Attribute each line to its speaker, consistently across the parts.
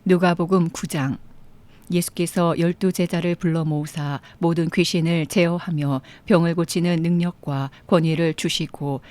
Speaker 1: 누가복음 9장. 예수께서 12제자를 불러 모으사 모든 귀신을 제어하며 병을 고치는 능력과 권위를 주시고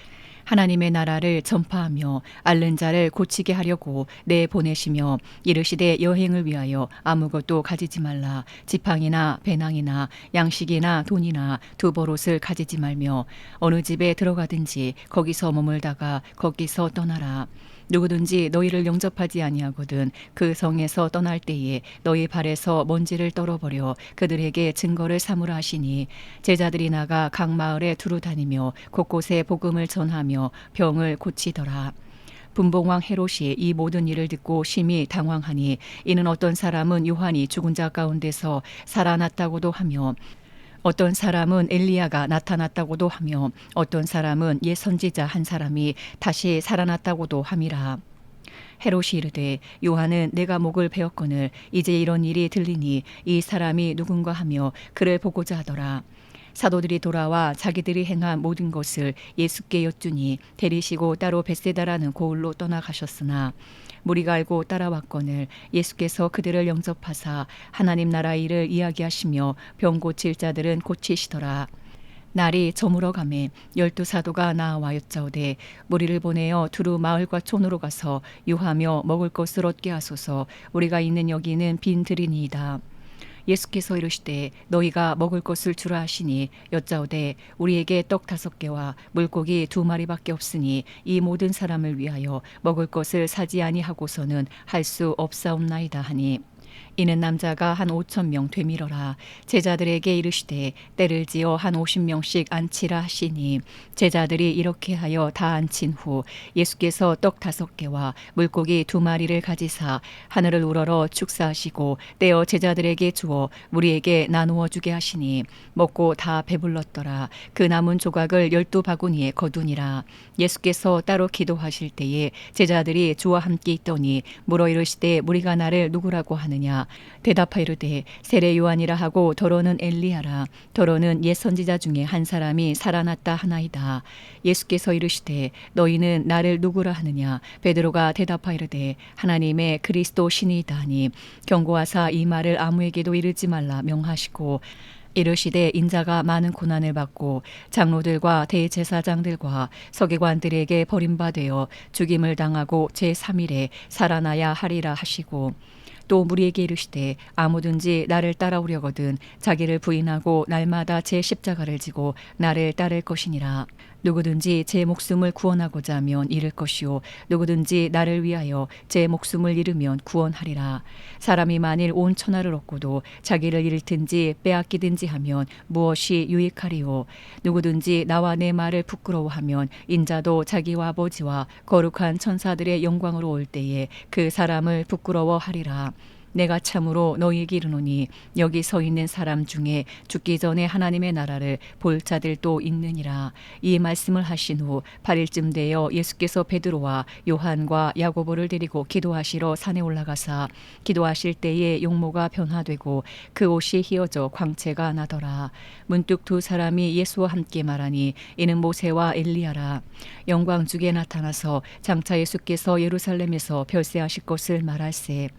Speaker 1: 하나님의 나라를 전파하며 앓는 자를 고치게 하려고 내보내시며 이르시되 여행을 위하여 아무것도 가지지 말라. 지팡이나 배낭이나 양식이나 돈이나 두보롯을 가지지 말며 어느 집에 들어가든지 거기서 머물다가 거기서 떠나라. 누구든지 너희를 영접하지 아니하거든 그 성에서 떠날 때에 너희 발에서 먼지를 떨어버려 그들에게 증거를 삼으라 하시니, 제자들이 나가 각 마을에 두루 다니며 곳곳에 복음을 전하며 병을 고치더라. 분봉왕 헤롯이 이 모든 일을 듣고 심히 당황하니, 이는 어떤 사람은 요한이 죽은 자 가운데서 살아났다고도 하며 어떤 사람은 엘리야가 나타났다고도 하며 어떤 사람은 옛 선지자 한 사람이 다시 살아났다고도 함이라. 헤롯이 이르되, 요한은 내가 목을 베었거늘 이제 이런 일이 들리니 이 사람이 누군가 하며 그를 보고자 하더라. 사도들이 돌아와 자기들이 행한 모든 것을 예수께 여쭈니 데리시고 따로 벳세다라는 고을로 떠나가셨으나 무리가 알고 따라왔거늘 예수께서 그들을 영접하사 하나님 나라 일을 이야기하시며 병 고칠 자들은 고치시더라. 날이 저물어 가매 12사도가 나와 여짜오되, 무리를 보내어 두루 마을과 촌으로 가서 유하며 먹을 것을 얻게 하소서. 우리가 있는 여기는 빈 들이니이다. 예수께서 이르시되 너희가 먹을 것을 주라 하시니 여짜오되, 우리에게 떡 5개와 물고기 2마리밖에 없으니 이 모든 사람을 위하여 먹을 것을 사지 아니하고서는 할 수 없사옵나이다 하니, 이는 남자가 한 5,000명 되밀어라. 제자들에게 이르시되 때를 지어 한 50명씩 앉히라 하시니, 제자들이 이렇게 하여 다 앉힌 후 예수께서 떡 5개와 물고기 2마리를 가지사 하늘을 우러러 축사하시고 떼어 제자들에게 주어 무리에게 나누어 주게 하시니, 먹고 다 배불렀더라. 그 남은 조각을 12바구니에 거두니라. 예수께서 따로 기도하실 때에 제자들이 주와 함께 있더니 물어 이르시되, 무리가 나를 누구라고 하느냐? 대답하여 이르되, 세례 요한이라 하고 더러는 엘리야라. 더러는 옛 선지자 중에 한 사람이 살아났다 하나이다. 예수께서 이르시되 너희는 나를 누구라 하느냐? 베드로가 대답하여 이르되 하나님의 그리스도 신이다 하니, 경고하사 이 말을 아무에게도 이르지 말라 명하시고 이르시되, 인자가 많은 고난을 받고 장로들과 대제사장들과 서기관들에게 버림받아 죽임을 당하고 제3일에 살아나야 하리라 하시고, 또 무리에게 이르시되 아무든지 나를 따라오려거든 자기를 부인하고 날마다 제 십자가를 지고 나를 따를 것이니라. 누구든지 제 목숨을 구원하고자 하면 잃을 것이요 누구든지 나를 위하여 제 목숨을 잃으면 구원하리라. 사람이 만일 온 천하를 얻고도 자기를 잃든지 빼앗기든지 하면 무엇이 유익하리요? 누구든지 나와 내 말을 부끄러워하면 인자도 자기와 아버지와 거룩한 천사들의 영광으로 올 때에 그 사람을 부끄러워하리라. 내가 참으로 너희에게 이르노니 여기 서 있는 사람 중에 죽기 전에 하나님의 나라를 볼 자들도 있느니라. 이 말씀을 하신 후 8일쯤 되어 예수께서 베드로와 요한과 야고보를 데리고 기도하시러 산에 올라가사 기도하실 때에 용모가 변화되고 그 옷이 휘어져 광채가 나더라. 문득 2 사람이 예수와 함께 말하니, 이는 모세와 엘리야라. 영광 중에 나타나서 장차 예수께서 예루살렘에서 별세하실 것을 말할세.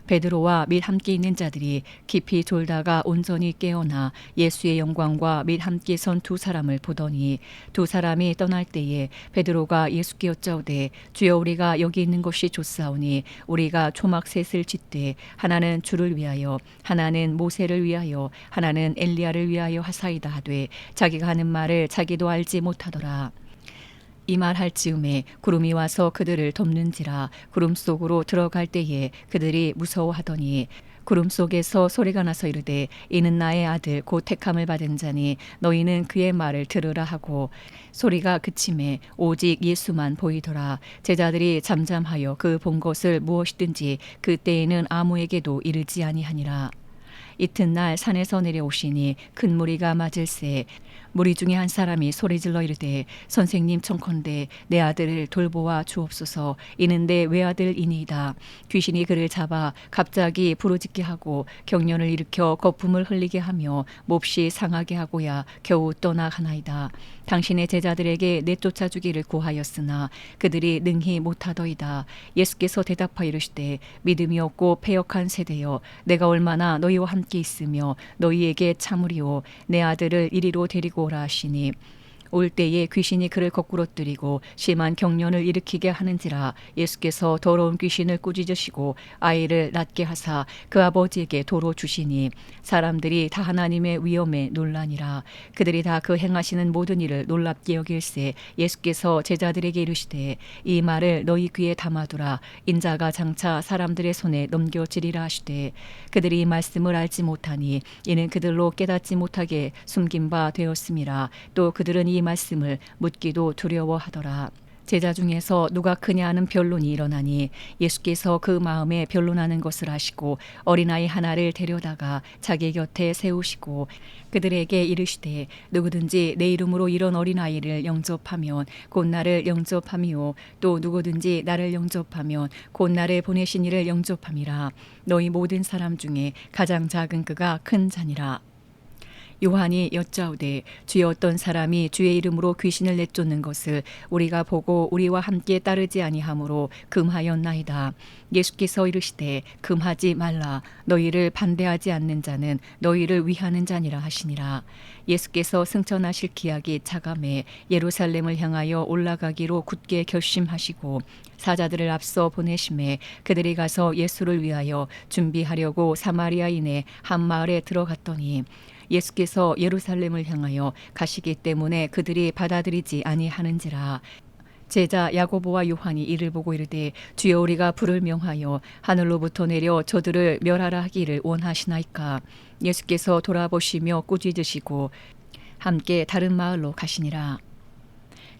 Speaker 1: 베드로와 및 함께 있는 자들이 깊이 졸다가 온전히 깨어나 예수의 영광과 및 함께 선 2 사람을 보더니, 2 사람이 떠날 때에 베드로가 예수께 여짜오되, 주여, 우리가 여기 있는 것이 좋사오니 우리가 초막 셋을 짓되 하나는 주를 위하여 하나는 모세를 위하여 하나는 엘리야를 위하여 하사이다 하되, 자기가 하는 말을 자기도 알지 못하더라. 이 말 할 즈음에 구름이 와서 그들을 덮는지라. 구름 속으로 들어갈 때에 그들이 무서워하더니 구름 속에서 소리가 나서 이르되, 이는 나의 아들 곧 택함을 받은 자니 너희는 그의 말을 들으라 하고, 소리가 그침에 오직 예수만 보이더라. 제자들이 잠잠하여 그 본 것을 무엇이든지 그때에는 아무에게도 이르지 아니하니라. 이튿날 산에서 내려오시니 큰 무리가 맞을새 무리 중에 한 사람이 소리질러 이르되 선생님 청컨대 내 아들을 돌보아 주옵소서. 이는 내 외아들이니이다. 귀신이 그를 잡아 갑자기 부르짖게 하고 경련을 일으켜 거품을 흘리게 하며 몹시 상하게 하고야 겨우 떠나가나이다. 당신의 제자들에게 내쫓아 주기를 구하였으나 그들이 능히 못하더이다. 예수께서 대답하여 이르시되 믿음이 없고 패역한 세대여, 내가 얼마나 너희와 함께 있으며 너희에게 참으리오. 내 아들을 이리로 데리고 오라 하시니 올 때에 귀신이 그를 거꾸러뜨리고 심한 경련을 일으키게 하는지라. 예수께서 더러운 귀신을 꾸짖으시고 아이를 낫게 하사 그 아버지에게 도로 주시니 사람들이 다 하나님의 위엄에 놀라니라. 그들이 다 그 행하시는 모든 일을 놀랍게 여길세 예수께서 제자들에게 이르시되 이 말을 너희 귀에 담아두라. 인자가 장차 사람들의 손에 넘겨지리라 하시되 그들이 이 말씀을 알지 못하니 이는 그들로 깨닫지 못하게 숨긴 바 되었음이라. 또 그들은 이 말씀을 묻기도 두려워하더라. 제자 중에서 누가 크냐 하는 변론이 일어나니 예수께서 그 마음에 변론하는 것을 아시고 어린아이 하나를 데려다가 자기 곁에 세우시고 그들에게 이르시되 누구든지 내 이름으로 이런 어린아이를 영접하면 곧 나를 영접함이요 또 누구든지 나를 영접하면 곧 나를 보내신 이를 영접함이라. 너희 모든 사람 중에 가장 작은 그가 큰 자니라. 요한이 여짜오되 주여 어떤 사람이 주의 이름으로 귀신을 내쫓는 것을 우리가 보고 우리와 함께 따르지 아니하므로 금하였나이다. 예수께서 이르시되 금하지 말라. 너희를 반대하지 않는 자는 너희를 위하는 자니라 하시니라. 예수께서 승천하실 기약이 차감해 예루살렘을 향하여 올라가기로 굳게 결심하시고 사자들을 앞서 보내심에 그들이 가서 예수를 위하여 준비하려고 사마리아인의 한 마을에 들어갔더니 예수께서 예루살렘을 향하여 가시기 때문에 그들이 받아들이지 아니하는지라. 제자 야고보와 요한이 이를 보고 이르되 주여 우리가 불을 명하여 하늘로부터 내려 저들을 멸하라 하기를 원하시나이까. 예수께서 돌아보시며 꾸짖으시고 함께 다른 마을로 가시니라.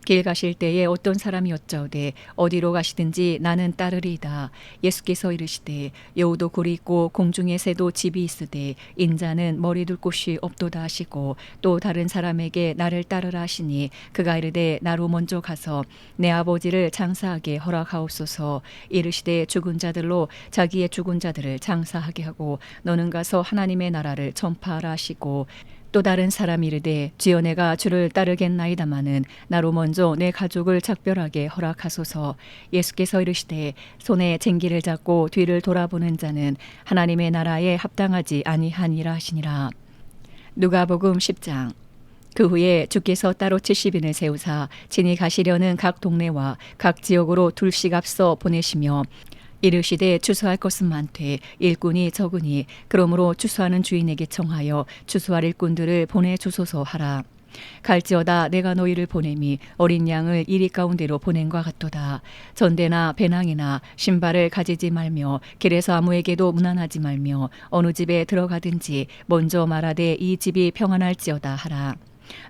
Speaker 1: 길 가실 때에 어떤 사람이 여짜오되 어디로 가시든지 나는 따르리이다. 예수께서 이르시되 여우도 굴이 있고 공중의 새도 집이 있으되 인자는 머리 둘 곳이 없도다 하시고 또 다른 사람에게 나를 따르라 하시니 그가 이르되 나로 먼저 가서 내 아버지를 장사하게 허락하옵소서. 이르시되 죽은 자들로 자기의 죽은 자들을 장사하게 하고 너는 가서 하나님의 나라를 전파하라 하시고 또 다른 사람이 이르되 주여 내가 주를 따르겠나이다마는 나로 먼저 내 가족을 작별하게 허락하소서. 예수께서 이르시되 손에 쟁기를 잡고 뒤를 돌아보는 자는 하나님의 나라에 합당하지 아니하니라 하시니라. 누가복음 10장. 그 후에 주께서 따로 70인을 세우사 친히 가시려는 각 동네와 각 지역으로 둘씩 앞서 보내시며 이르시되 추수할 것은 많되 일꾼이 적으니 그러므로 추수하는 주인에게 청하여 추수할 일꾼들을 보내주소서 하라. 갈지어다 내가 너희를 보냄이 어린 양을 이리 가운데로 보낸과 같도다. 전대나 배낭이나 신발을 가지지 말며 길에서 아무에게도 무난하지 말며 어느 집에 들어가든지 먼저 말하되 이 집이 평안할지어다 하라.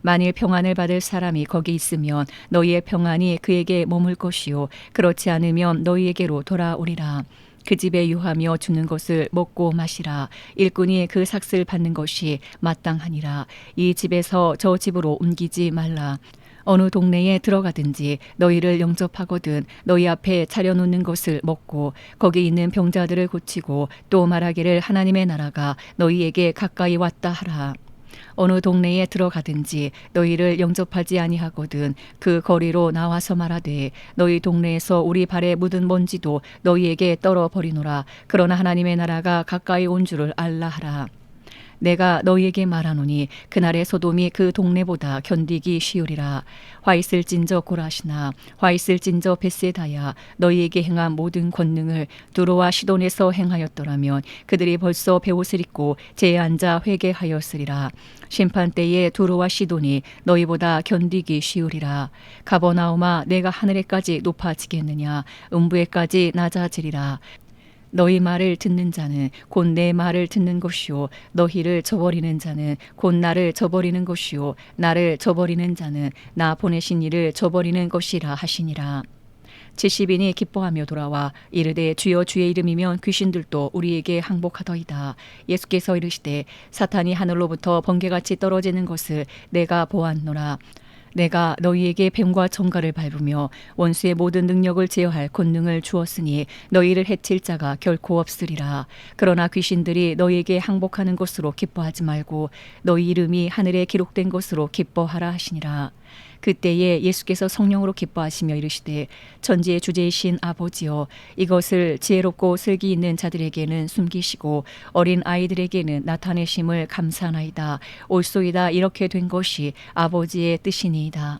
Speaker 1: 만일 평안을 받을 사람이 거기 있으면 너희의 평안이 그에게 머물 것이요 그렇지 않으면 너희에게로 돌아오리라. 그 집에 유하며 주는 것을 먹고 마시라. 일꾼이 그 삭슬 받는 것이 마땅하니라. 이 집에서 저 집으로 옮기지 말라. 어느 동네에 들어가든지 너희를 영접하거든 너희 앞에 차려놓는 것을 먹고 거기 있는 병자들을 고치고 또 말하기를 하나님의 나라가 너희에게 가까이 왔다 하라. 어느 동네에 들어가든지 너희를 영접하지 아니하거든 그 거리로 나와서 말하되 너희 동네에서 우리 발에 묻은 먼지도 너희에게 떨어버리노라. 그러나 하나님의 나라가 가까이 온 줄을 알라 하라. 내가 너희에게 말하노니 그날의 소돔이 그 동네보다 견디기 쉬우리라. 화 있을진저 고라시나 화 있을진저 벳세다야 너희에게 행한 모든 권능을 두로와 시돈에서 행하였더라면 그들이 벌써 베옷을 입고 제에 앉아 회개하였으리라. 심판 때에 두로와 시돈이 너희보다 견디기 쉬우리라. 가버나움아 내가 하늘에까지 높아지겠느냐 음부에까지 낮아지리라. 너희 말을 듣는 자는 곧 내 말을 듣는 것이요 너희를 저버리는 자는 곧 나를 저버리는 것이요 나를 저버리는 자는 나 보내신 이를 저버리는 것이라 하시니라. 70인이 기뻐하며 돌아와 이르되 주여 주의 이름이면 귀신들도 우리에게 항복하더이다. 예수께서 이르시되 사탄이 하늘로부터 번개같이 떨어지는 것을 내가 보았노라. 내가 너희에게 뱀과 정갈을 밟으며 원수의 모든 능력을 제어할 권능을 주었으니 너희를 해칠 자가 결코 없으리라. 그러나 귀신들이 너희에게 항복하는 것으로 기뻐하지 말고 너희 이름이 하늘에 기록된 것으로 기뻐하라 하시니라. 그때에 예수께서 성령으로 기뻐하시며 이르시되 천지의 주제이신 아버지여 이것을 지혜롭고 슬기 있는 자들에게는 숨기시고 어린 아이들에게는 나타내심을 감사하나이다. 옳소이다. 이렇게 된 것이 아버지의 뜻이니이다.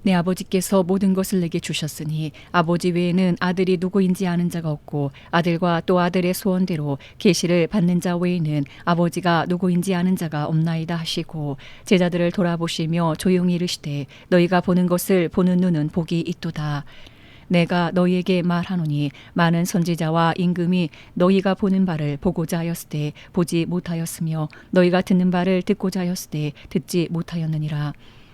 Speaker 1: 내 아버지께서 모든 것을 내게 주셨으니 아버지 외에는 아들이 누구인지 아는 자가 없고 아들과 또 아들의 소원대로 계시를 받는 자 외에는 아버지가 누구인지 아는 자가 없나이다 하시고 제자들을 돌아보시며 조용히 이르시되 너희가 보는 것을 보는 눈은 복이 있도다. 내가 너희에게 말하노니 많은 선지자와 임금이 너희가 보는 바를 보고자 하였으되 보지 못하였으며 너희가 듣는 바를 듣고자 하였으되 듣지 못하였느니라.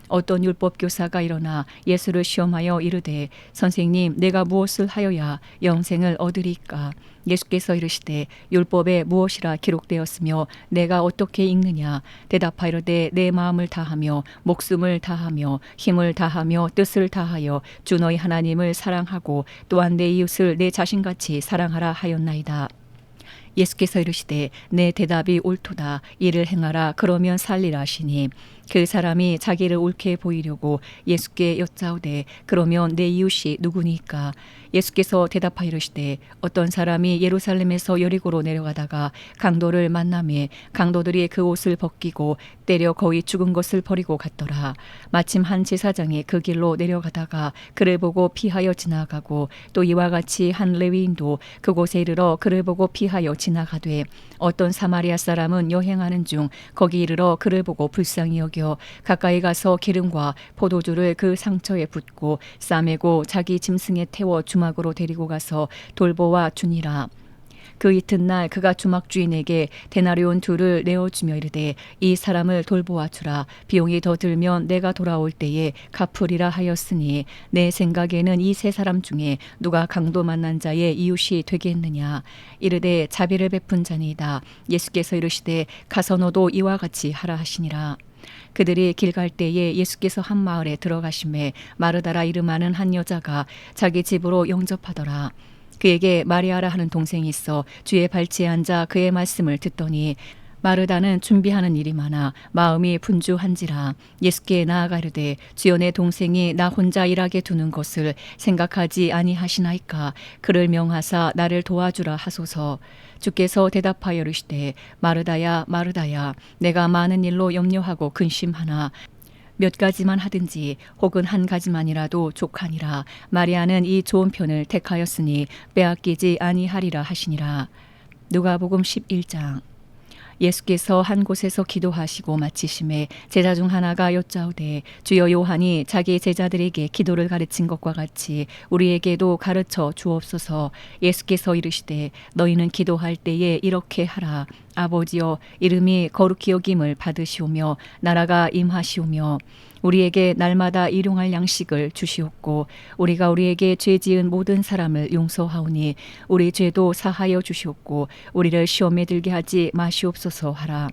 Speaker 1: 어떤 율법 교사가 일어나 예수를 시험하여 이르되 선생님 내가 무엇을 하여야 영생을 얻으리까? 예수께서 이르시되 율법에 무엇이라 기록되었으며 내가 어떻게 읽느냐? 대답하이르되 내 마음을 다하며 목숨을 다하며 힘을 다하며 뜻을 다하여 주 너희 하나님을 사랑하고 또한 내 이웃을 내 자신같이 사랑하라 하였나이다. 예수께서 이르시되 내 대답이 옳도다. 이를 행하라. 그러면 살리라 하시니 그 사람이 자기를 옳게 보이려고 예수께 여짜오되 그러면 내 이웃이 누구니까? 예수께서 대답하이르시되 어떤 사람이 예루살렘에서 여리고로 내려가다가 강도를 만나매 강도들이 그 옷을 벗기고 때려 거의 죽은 것을 버리고 갔더라. 마침 한 제사장이 그 길로 내려가다가 그를 보고 피하여 지나가고 또 이와 같이 한 레위인도 그곳에 이르러 그를 보고 피하여 지나가되 어떤 사마리아 사람은 여행하는 중 거기 이르러 그를 보고 불쌍히 여겨 가까이 가서 기름과 포도주를 그 상처에 붓고 싸매고 자기 짐승에 태워 주막으로 데리고 가서 돌보아 주니라. 그 이튿날 그가 주막 주인에게 데나리온 2를 내어주며 이르되 이 사람을 돌보아 주라. 비용이 더 들면 내가 돌아올 때에 갚으리라 하였으니 내 생각에는 이 세 사람 중에 누가 강도 만난 자의 이웃이 되겠느냐? 이르되 자비를 베푼 자니이다. 예수께서 이르시되 가서 너도 이와 같이 하라 하시니라. 그들이 길 갈 때에 예수께서 한 마을에 들어가심에 마르다라 이름하는 한 여자가 자기 집으로 영접하더라. 그에게 마리아라 하는 동생이 있어 주의 발치에 앉아 그의 말씀을 듣더니 마르다는 준비하는 일이 많아 마음이 분주한지라. 예수께 나아가 이르되 주여 내 동생이 나 혼자 일하게 두는 것을 생각하지 아니하시나이까? 그를 명하사 나를 도와주라 하소서. 주께서 대답하여 이르시되 마르다야 마르다야 내가 많은 일로 염려하고 근심하나 몇 가지만 하든지 혹은 한 가지만이라도 족하니라. 마리아는 이 좋은 편을 택하였으니 빼앗기지 아니하리라 하시니라. 누가복음 11장. 예수께서 한 곳에서 기도하시고 마치심에 제자 중 하나가 여짜오되 주여 요한이 자기 제자들에게 기도를 가르친 것과 같이 우리에게도 가르쳐 주옵소서. 예수께서 이르시되 너희는 기도할 때에 이렇게 하라. 아버지여 이름이 거룩히 여김을 받으시오며 나라가 임하시오며 우리에게 날마다 일용할 양식을 주시옵고 우리가 우리에게 죄 지은 모든 사람을 용서하오니 우리 죄도 사하여 주시옵고 우리를 시험에 들게 하지 마시옵소서 하라.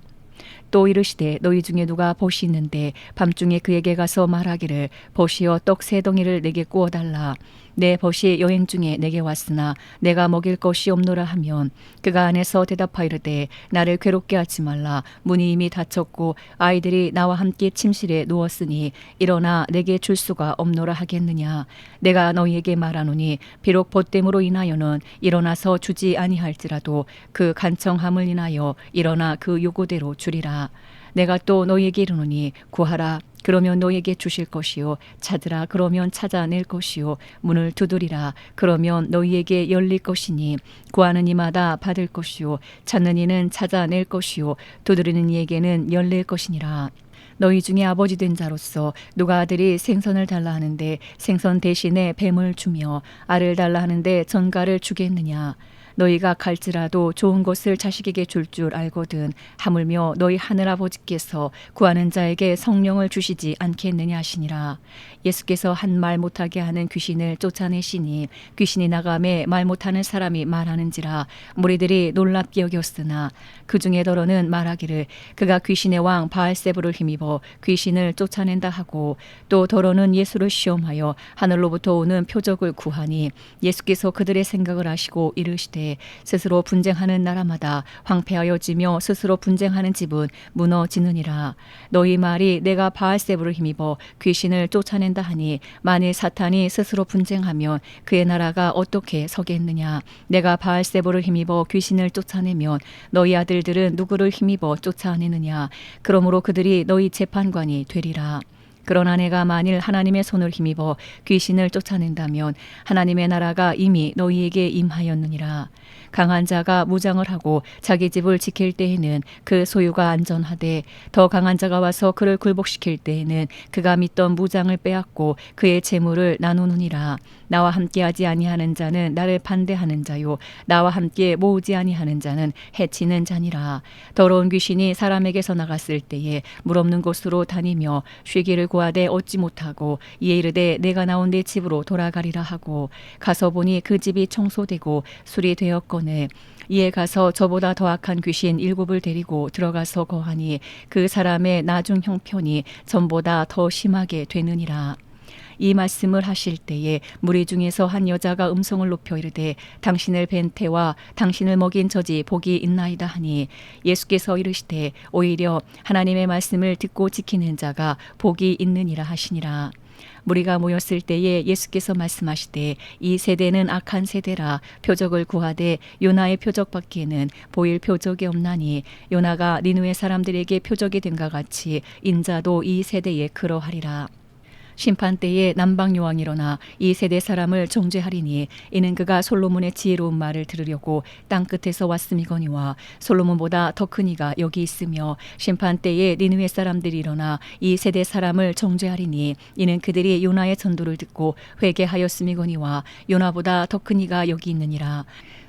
Speaker 1: 또 이르시되 너희 중에 누가 벗이 있는데 밤중에 그에게 가서 말하기를 벗이여 떡 3덩이를 내게 구워달라. 내 벗이 여행 중에 내게 왔으나 내가 먹일 것이 없노라 하면 그가 안에서 대답하이르되 나를 괴롭게 하지 말라. 문이 이미 닫혔고 아이들이 나와 함께 침실에 누웠으니 일어나 내게 줄 수가 없노라 하겠느냐. 내가 너희에게 말하노니 비록 벗됨으로 인하여는 일어나서 주지 아니할지라도 그 간청함을 인하여 일어나 그 요구대로 주리라. 내가 또 너희에게 이르노니 구하라. 그러면 너희에게 주실 것이요 찾으라. 그러면 찾아낼 것이요 문을 두드리라. 그러면 너희에게 열릴 것이니 구하는 이마다 받을 것이요 찾는 이는 찾아낼 것이요 두드리는 이에게는 열릴 것이니라. 너희 중에 아버지 된 자로서 누가 아들이 생선을 달라 하는데 생선 대신에 뱀을 주며 알을 달라 하는데 전갈을 주겠느냐? 너희가 갈지라도 좋은 것을 자식에게 줄 줄 알거든 하물며 너희 하늘아버지께서 구하는 자에게 성령을 주시지 않겠느냐 하시니라. 예수께서 한 말 못하게 하는 귀신을 쫓아내시니 귀신이 나가매 말 못하는 사람이 말하는지라 무리들이 놀랍게 여겼으나 그 중에 더러는 말하기를 그가 귀신의 왕 바알세불을 힘입어 귀신을 쫓아낸다 하고 또 더러는 예수를 시험하여 하늘로부터 오는 표적을 구하니 예수께서 그들의 생각을 아시고 이르시되 스스로 분쟁하는 나라마다 황폐하여지며 스스로 분쟁하는 집은 무너지느니라. 너희 말이 내가 바알세불을 힘입어 귀신을 쫓아낸다 하니 만일 사탄이 스스로 분쟁하면 그의 나라가 어떻게 서겠느냐. 내가 바알세불을 힘입어 귀신을 쫓아내면 너희 아들들은 누구를 힘입어 쫓아내느냐. 그러므로 그들이 너희 재판관이 되리라. 그러나 내가 만일 하나님의 손을 힘입어 귀신을 쫓아낸다면 하나님의 나라가 이미 너희에게 임하였느니라. 강한 자가 무장을 하고 자기 집을 지킬 때에는 그 소유가 안전하되 더 강한 자가 와서 그를 굴복시킬 때에는 그가 믿던 무장을 빼앗고 그의 재물을 나누느니라. 나와 함께하지 아니하는 자는 나를 반대하는 자요 나와 함께 모으지 아니하는 자는 해치는 자니라. 더러운 귀신이 사람에게서 나갔을 때에 물 없는 곳으로 다니며 쉬기를 구하되 얻지 못하고 이에 이르되 내가 나온 내 집으로 돌아가리라 하고 가서 보니 그 집이 청소되고 수리되었거늘 이에 가서 저보다 더 악한 귀신 7을 데리고 들어가서 거하니 그 사람의 나중 형편이 전보다 더 심하게 되느니라. 이 말씀을 하실 때에 무리 중에서 한 여자가 음성을 높여 이르되 당신을 뵌 태와 당신을 먹인 저지 복이 있나이다 하니 예수께서 이르시되 오히려 하나님의 말씀을 듣고 지키는 자가 복이 있느니라 하시니라. 무리가 모였을 때에 예수께서 말씀하시되 이 세대는 악한 세대라 표적을 구하되 요나의 표적밖에는 보일 표적이 없나니 요나가 니느웨 사람들에게 표적이 된것 같이 인자도 이 세대에 그러하리라. 심판 때에 남방 여왕이 일어나 이 세대 사람을 정죄하리니 이는 그가 솔로몬의 지혜로운 말을 들으려고 땅 끝에서 왔음이거니와 솔로몬보다 더 큰 이가 여기 있으며 심판 때에 니느웨 사람들이 일어나 이 세대 사람을 정죄하리니 이는 그들이 요나의 전도를 듣고 회개하였음이거니와 요나보다 더 큰 이가 여기 있느니라.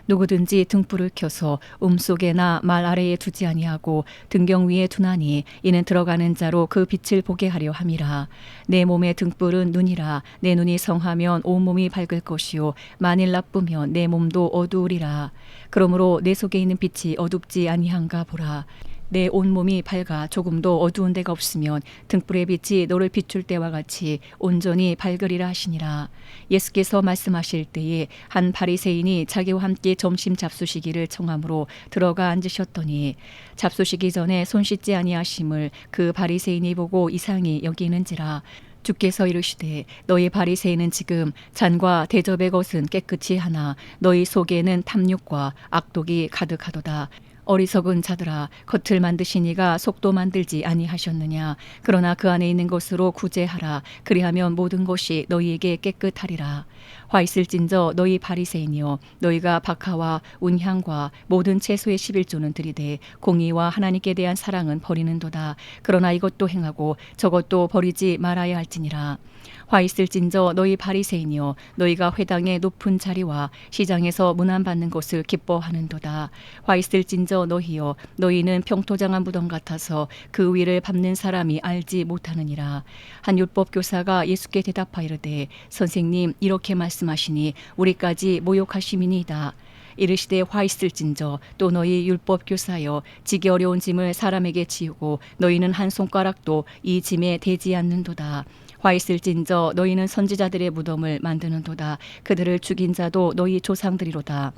Speaker 1: 누구든지 등불을 켜서 속에나 말 아래에 두지 아니하고 등경 위에 두나니 이는 들어가는 자로 그 빛을 보게 하려 함이라. 내 몸의 등불은 눈이라. 내 눈이 성하면 온몸이 밝을 것이요 만일 나쁘면 내 몸도 어두우리라. 그러므로 내 속에 있는 빛이 어둡지 아니한가 보라. 내 온몸이 밝아 조금도 어두운 데가 없으면 등불의 빛이 너를 비출 때와 같이 온전히 밝으리라 하시니라. 예수께서 말씀하실 때에 한 바리새인이 자기와 함께 점심 잡수시기를 청함으로 들어가 앉으셨더니 잡수시기 전에 손 씻지 아니하심을 그 바리새인이 보고 이상히 여기는지라. 주께서 이르시되 너희 바리새인은 지금 잔과 대접의 것은 깨끗이 하나 너희 속에는 탐욕과 악독이 가득하도다. 어리석은 자들아 겉을 만드신 이가 속도 만들지 아니하셨느냐. 그러나 그 안에 있는 것으로 구제하라. 그리하면 모든 것이 너희에게 깨끗하리라. 화 있을진저 너희 바리새인이여 너희가 박하와 운향과 모든 채소의 11조는 들이되 공의와 하나님께 대한 사랑은 버리는도다. 그러나 이것도 행하고 저것도 버리지 말아야 할지니라. 화 있을진저 너희 바리새인이여 너희가 회당의 높은 자리와 시장에서 문안받는 것을 기뻐하는도다. 화 있을진저 너희여 너희는 평토장한 무덤 같아서 그 위를 밟는 사람이 알지 못하느니라. 한 율법 교사가 예수께 대답하이르되 선생님 이렇게 말씀하시니 우리까지 모욕하심이니이다. 이르시되 화 있을진저 또 너희 율법 교사여 지기 어려운 짐을 사람에게 지우고 너희는 한 손가락도 이 짐에 대지 않는도다. 화 있을진저 너희는 선지자들의 무덤을 만드는도다. 그들을 죽인 자도 너희 조상들이로다.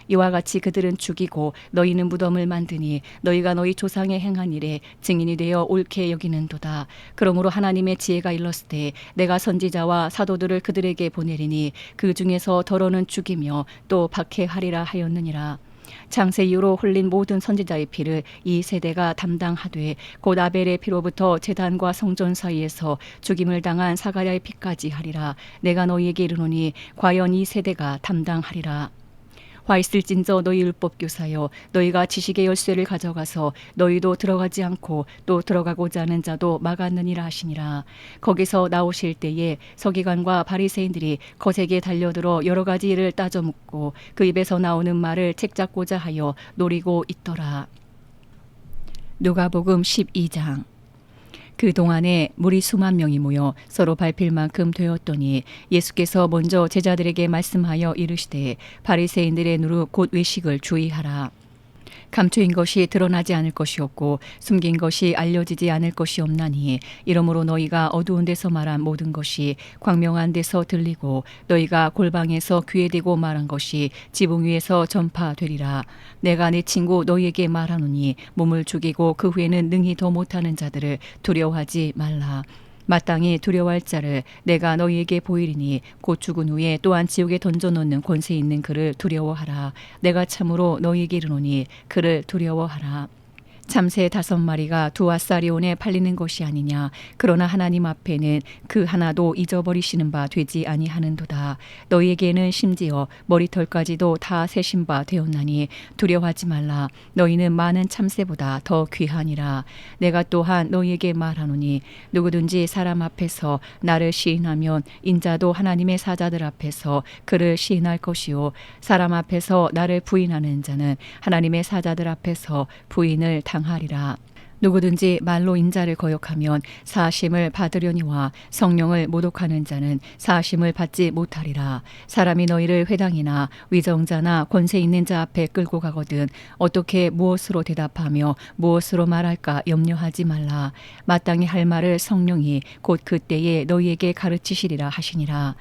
Speaker 1: 이와 같이 그들은 죽이고 너희는 무덤을 만드니 너희가 너희 조상의 행한 일에 증인이 되어 옳게 여기는도다. 그러므로 하나님의 지혜가 일렀으되 내가 선지자와 사도들을 그들에게 보내리니 그 중에서 더러는 죽이며 또 박해하리라 하였느니라. 창세 이후로 흘린 모든 선지자의 피를 이 세대가 담당하되 곧 아벨의 피로부터 제단과 성전 사이에서 죽임을 당한 사가랴의 피까지 하리라. 내가 너희에게 이르노니 과연 이 세대가 담당하리라. 화 있을진저 너희 율법교사여, 너희가 지식의 열쇠를 가져가서 너희도 들어가지 않고 또 들어가고자 하는 자도 막았느니라 하시니라. 거기서 나오실 때에 서기관과 바리새인들이 거세게 달려들어 여러 가지 일을 따져 묻고 그 입에서 나오는 말을 책잡고자 하여 노리고 있더라. 누가복음 12장. 그 동안에 무리 수만 명이 모여 서로 밟힐 만큼 되었더니 예수께서 먼저 제자들에게 말씀하여 이르시되 바리새인들의 누루 곧 외식을 주의하라. 감추인 것이 드러나지 않을 것이었고 숨긴 것이 알려지지 않을 것이 없나니 이러므로 너희가 어두운 데서 말한 모든 것이 광명한 데서 들리고 너희가 골방에서 귀에 대고 말한 것이 지붕 위에서 전파되리라. 내가 내 친구 너희에게 말하노니 몸을 죽이고 그 후에는 능히 더 못하는 자들을 두려워하지 말라. 마땅히 두려워할 자를 내가 너희에게 보이리니 곧 죽은 후에 또한 지옥에 던져놓는 권세 있는 그를 두려워하라. 내가 참으로 너희에게 이르노니 그를 두려워하라. 참새 5마리가 두 아사리온에 팔리는 것이 아니냐. 그러나 하나님 앞에는 그 하나도 잊어버리시는 바 되지 아니하는도다. 너희에게는 심지어 머리털까지도 다 세신 바 되었나니 두려워하지 말라. 너희는 많은 참새보다 더 귀하니라. 내가 또한 너희에게 말하노니 누구든지 사람 앞에서 나를 시인하면 인자도 하나님의 사자들 앞에서 그를 시인할 것이요 사람 앞에서 나를 부인하는 자는 하나님의 사자들 앞에서 부인을 당하리라. 누구든지 말로 인자를 거역하면 사하심을 받으려니와 성령을 모독하는 자는 사하심을 받지 못하리라. 사람이 너희를 회당이나 위정자나 권세 있는 자 앞에 끌고 가거든 어떻게 무엇으로 대답하며 무엇으로 말할까 염려하지 말라. 마땅히 할 말을 성령이 곧 그때에 너희에게 가르치시리라 하시니라.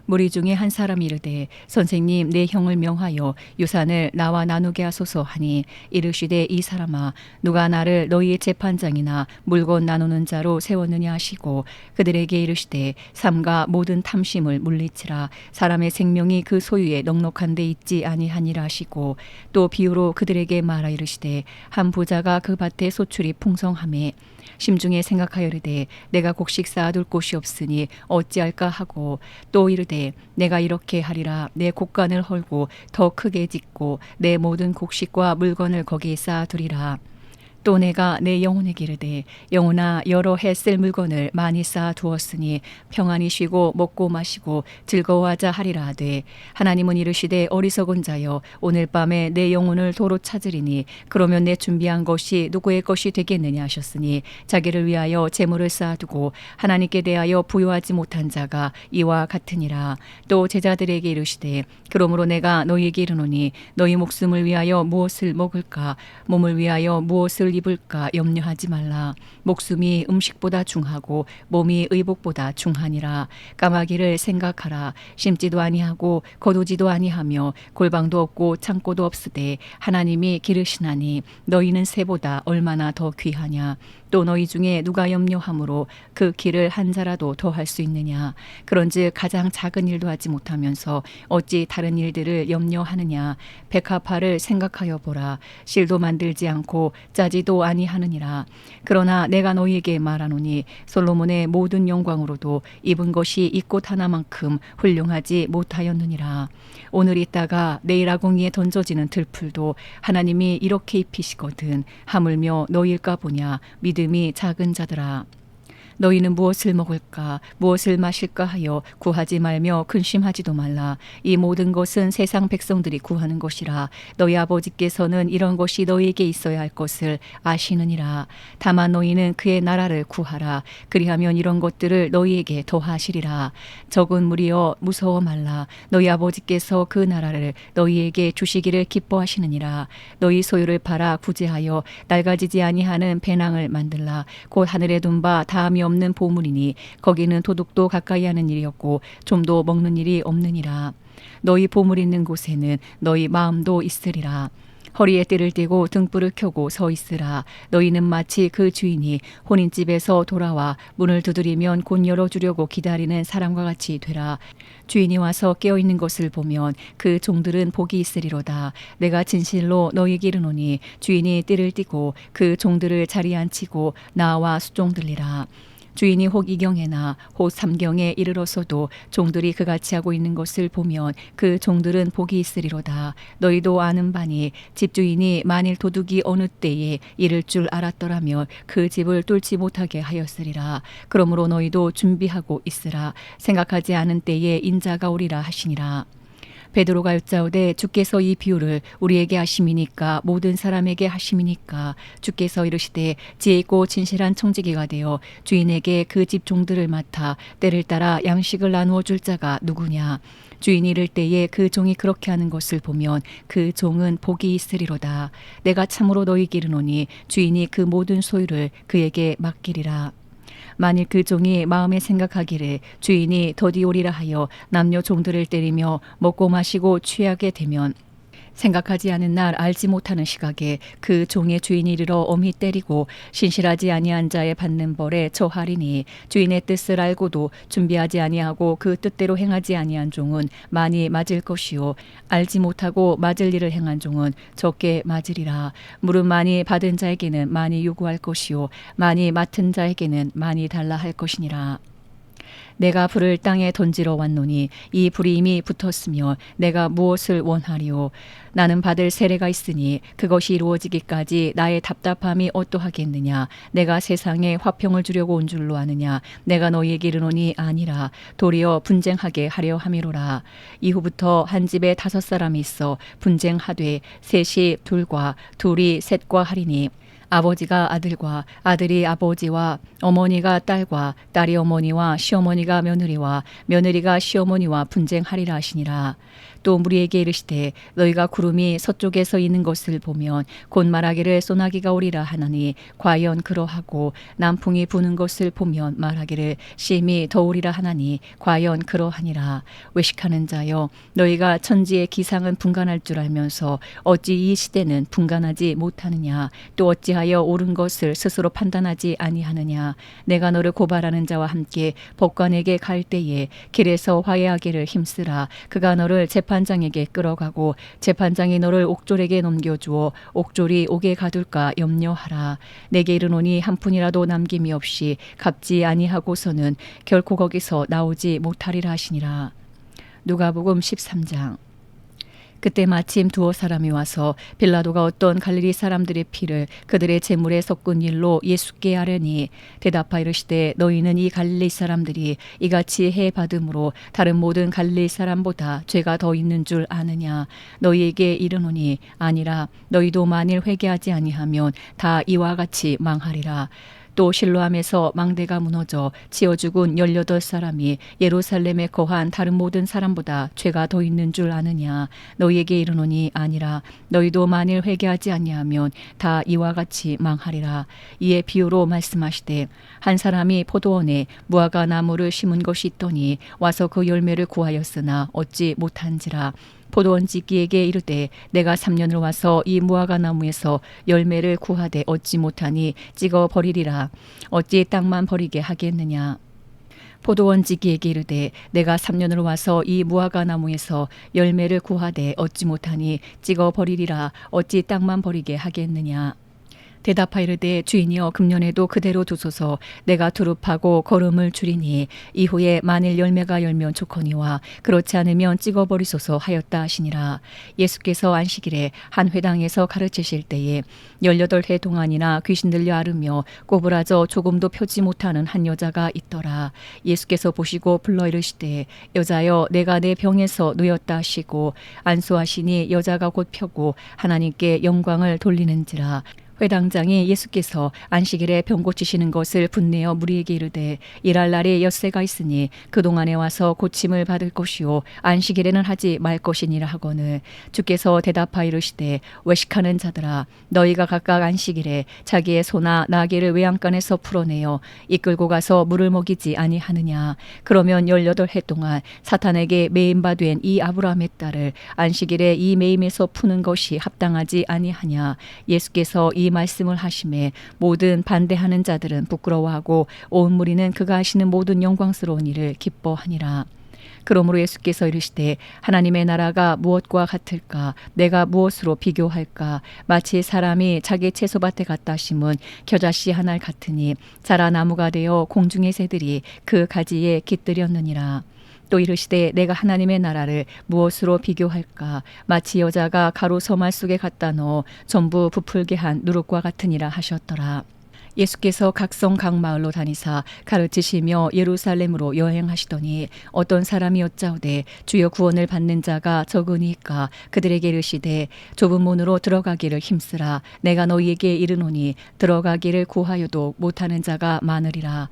Speaker 1: 무리 중에 한 사람이 이르되 선생님 내 형을 명하여 유산을 나와 나누게 하소서 하니 이르시되 이 사람아 누가 나를 너희의 재판장이나 물건 나누는 자로 세웠느냐 하시고 그들에게 이르시되 삼가 모든 탐심을 물리치라. 사람의 생명이 그 소유에 넉넉한 데 있지 아니하니라 하시고 또 비유로 그들에게 말하 이르시되 한 부자가 그 밭에 소출이 풍성하매 심중에 생각하여 이르되 내가 곡식 쌓아둘 곳이 없으니 어찌할까 하고 또 이르되 내가 이렇게 하리라. 내 곡간을 헐고 더 크게 짓고 내 모든 곡식과 물건을 거기에 쌓아두리라. 또 내가 내 영혼에게 이르되 영혼아 여러 해 쓸 물건을 많이 쌓아 두었으니 평안히 쉬고 먹고 마시고 즐거워하자 하리라 하되 하나님은 이르시되 어리석은 자여 오늘 밤에 내 영혼을 도로 찾으리니 그러면 내 준비한 것이 누구의 것이 되겠느냐 하셨으니 자기를 위하여 재물을 쌓아두고 하나님께 대하여 부요하지 못한 자가 이와 같으니라. 또 제자들에게 이르시되 그러므로 내가 너희에게 이르노니 너희 목숨을 위하여 무엇을 먹을까 몸을 위하여 무엇을 입을까 염려하지 말라. 목숨이 음식보다 중하고 몸이 의복보다 중하니라. 까마귀를 생각하라. 심지도 아니하고 거두지도 아니하며 골방도 없고 창고도 없으되 하나님이 기르시나니 너희는 새보다 얼마나 더 귀하냐. 또 너희 중에 누가 염려함으로 그 길을 한 자라도 더 할 수 있느냐. 그런즉 가장 작은 일도 하지 못하면서 어찌 다른 일들을 염려하느냐. 백합화를 생각하여 보라. 실도 만들지 않고 짜지도 아니하느니라. 그러나 내가 너희에게 말하노니 솔로몬의 모든 영광으로도 입은 것이 이 꽃 하나만큼 훌륭하지 못하였느니라. 오늘 있다가 내일 아궁이에 던져지는 들풀도 하나님이 이렇게 입히시거든 하물며 너희일까 보냐. 믿음이 작은 자들아. 너희는 무엇을 먹을까 무엇을 마실까 하여 구하지 말며 근심하지도 말라. 이 모든 것은 세상 백성들이 구하는 것이라. 너희 아버지께서는 이런 것이 너희에게 있어야 할 것을 아시느니라. 다만 너희는 그의 나라를 구하라. 그리하면 이런 것들을 너희에게 더하시리라. 적은 무리여 무서워 말라. 너희 아버지께서 그 나라를 너희에게 주시기를 기뻐하시느니라. 너희 소유를 팔아 구제하여 낡아지지 아니하는 배낭을 만들라. 곧 하늘에 둔 바 다음이 없는 보물이니 거기는 도둑도 가까이 하는 일이었고 좀도 먹는 일이 없느니라. 너희 보물 있는 곳에는 너희 마음도 있으리라. 허리에 띠를 띠고 등불을 켜고 서 있으라. 너희는 마치 그 주인이 혼인집에서 돌아와 문을 두드리면 곧 열어주려고 기다리는 사람과 같이 되라. 주인이 와서 깨어있는 것을 보면 그 종들은 복이 있으리로다. 내가 진실로 너희에게 이르노니 주인이 띠를 띠고 그 종들을 자리에 앉히고 나와 수종들리라. 주인이 혹 이경에나 혹 삼경에 이르러서도 종들이 그같이 하고 있는 것을 보면 그 종들은 복이 있으리로다. 너희도 아는 바니 집주인이 만일 도둑이 어느 때에 이를 줄 알았더라면 그 집을 뚫지 못하게 하였으리라. 그러므로 너희도 준비하고 있으라. 생각하지 않은 때에 인자가 오리라 하시니라. 베드로가 여짜오되 주께서 이 비유를 우리에게 하심이니까 모든 사람에게 하심이니까 주께서 이르시되 지혜 있고 진실한 청지기가 되어 주인에게 그 집 종들을 맡아 때를 따라 양식을 나누어 줄 자가 누구냐. 주인이 이를 때에 그 종이 그렇게 하는 것을 보면 그 종은 복이 있으리로다. 내가 참으로 너희에게 이르노니 주인이 그 모든 소유를 그에게 맡기리라. 만일 그 종이 마음에 생각하기를 주인이 더디 오리라 하여 남녀 종들을 때리며 먹고 마시고 취하게 되면 생각하지 않은 날 알지 못하는 시각에 그 종의 주인이 이르러 엄히 때리고 신실하지 아니한 자의 받는 벌에 처하리니 주인의 뜻을 알고도 준비하지 아니하고 그 뜻대로 행하지 아니한 종은 많이 맞을 것이요 알지 못하고 맞을 일을 행한 종은 적게 맞으리라. 물은 많이 받은 자에게는 많이 요구할 것이요 많이 맡은 자에게는 많이 달라 할 것이니라. 내가 불을 땅에 던지러 왔노니 이 불이 이미 붙었으며 내가 무엇을 원하리요. 나는 받을 세례가 있으니 그것이 이루어지기까지 나의 답답함이 어떠하겠느냐. 내가 세상에 화평을 주려고 온 줄로 아느냐. 내가 너희에게 이르노니 아니라 도리어 분쟁하게 하려 함이로라. 이후부터 한 집에 5사람이 있어 분쟁하되 셋이 둘과 둘이 셋과 하리니 아버지가 아들과 아들이 아버지와 어머니가 딸과 딸이 어머니와 시어머니가 며느리와 며느리가 시어머니와 분쟁하리라 하시니라. 또 무리에게 이르시되 너희가 구름이 서쪽에서 있는 것을 보면 곧 말하기를 소나기가 오리라 하나니 과연 그러하고 남풍이 부는 것을 보면 말하기를 심히 더우리라 하나니 과연 그러하니라. 외식하는 자여 너희가 천지의 기상은 분간할 줄 알면서 어찌 이 시대는 분간하지 못하느냐. 또 어찌하여 옳은 것을 스스로 판단하지 아니하느냐. 내가 너를 고발하는 자와 함께 법관에게 갈 때에 길에서 화해하기를 힘쓰라. 그가 너를 재판장에게 끌어가고 재판장이 너를 옥졸에게 넘겨주어 옥졸이 옥에 가둘까 염려하라. 내게 이르노니 한 푼이라도 남김이 없이 갚지 아니하고서는 결코 거기서 나오지 못하리라 하시니라. 누가복음 13장. 그때 마침 두어 사람이 와서 빌라도가 어떤 갈릴리 사람들의 피를 그들의 제물에 섞은 일로 예수께 아뢰니 대답하여 이르시되 너희는 이 갈릴리 사람들이 이같이 해 받음으로 다른 모든 갈릴리 사람보다 죄가 더 있는 줄 아느냐. 너희에게 이르노니 아니라 너희도 만일 회개하지 아니하면 다 이와 같이 망하리라. 또 실로암에서 망대가 무너져 치어 죽은 18사람이 예루살렘에 거한 다른 모든 사람보다 죄가 더 있는 줄 아느냐. 너희에게 이르노니 아니라 너희도 만일 회개하지 아니하면 다 이와 같이 망하리라. 이에 비유로 말씀하시되 한 사람이 포도원에 무화과 나무를 심은 것이 있더니 와서 그 열매를 구하였으나 얻지 못한지라. 포도원 지기에게 이르되 내가 3년을 와서 이 무화과 나무에서 열매를 구하되 얻지 못하니 찍어 버리리라. 어찌 땅만 버리게 하겠느냐. 포도원 지기에게 이르되 내가 3년을 와서 이 무화과 나무에서 열매를 구하되 얻지 못하니 찍어 버리리라. 어찌 땅만 버리게 하겠느냐. 대답하여 이르되 주인이여 금년에도 그대로 두소서. 내가 두릅하고 거름을 줄이니 이후에 만일 열매가 열면 좋거니와 그렇지 않으면 찍어버리소서 하였다 하시니라. 예수께서 안식일에 한 회당에서 가르치실 때에 18해 동안이나 귀신 들려 앓으며 꼬부라져 조금도 펴지 못하는 한 여자가 있더라. 예수께서 보시고 불러 이르시되 여자여 내가 내 병에서 누였다 하시고 안수하시니 여자가 곧 펴고 하나님께 영광을 돌리는지라. 회당장이 예수께서 안식일에 병 고치시는 것을 분내어 무리에게 이르되 일할 날이 엿새가 있으니 그동안에 와서 고침을 받을 것이요 안식일에는 하지 말 것이니라 하거늘 주께서 대답하여 이르시되 외식하는 자들아 너희가 각각 안식일에 자기의 소나 나귀를 외양간에서 풀어내어 이끌고 가서 물을 먹이지 아니하느냐. 그러면 18해 동안 사탄에게 매임바 된 이 아브라함의 딸을 안식일에 이 매임에서 푸는 것이 합당하지 아니하냐. 예수께서 이 말씀을 하심에 모든 반대하는 자들은 부끄러워하고 온 무리는 그가 하시는 모든 영광스러운 일을 기뻐하니라. 그러므로 예수께서 이르시되 하나님의 나라가 무엇과 같을까? 내가 무엇으로 비교할까? 마치 사람이 자기 채소밭에 갖다 심은 겨자씨 하나 같으니 자라 나무가 되어 공중의 새들이 그 가지에 깃들였느니라. 또 이르시되 내가 하나님의 나라를 무엇으로 비교할까? 마치 여자가 가루 서말 속에 갖다 넣어 전부 부풀게 한 누룩과 같으니라 하셨더라. 예수께서 각성 각 마을로 다니사 가르치시며 예루살렘으로 여행하시더니 어떤 사람이 여짜오되 주여 구원을 받는 자가 적으니까 그들에게 이르시되 좁은 문으로 들어가기를 힘쓰라. 내가 너희에게 이르노니 들어가기를 구하여도 못하는 자가 많으리라.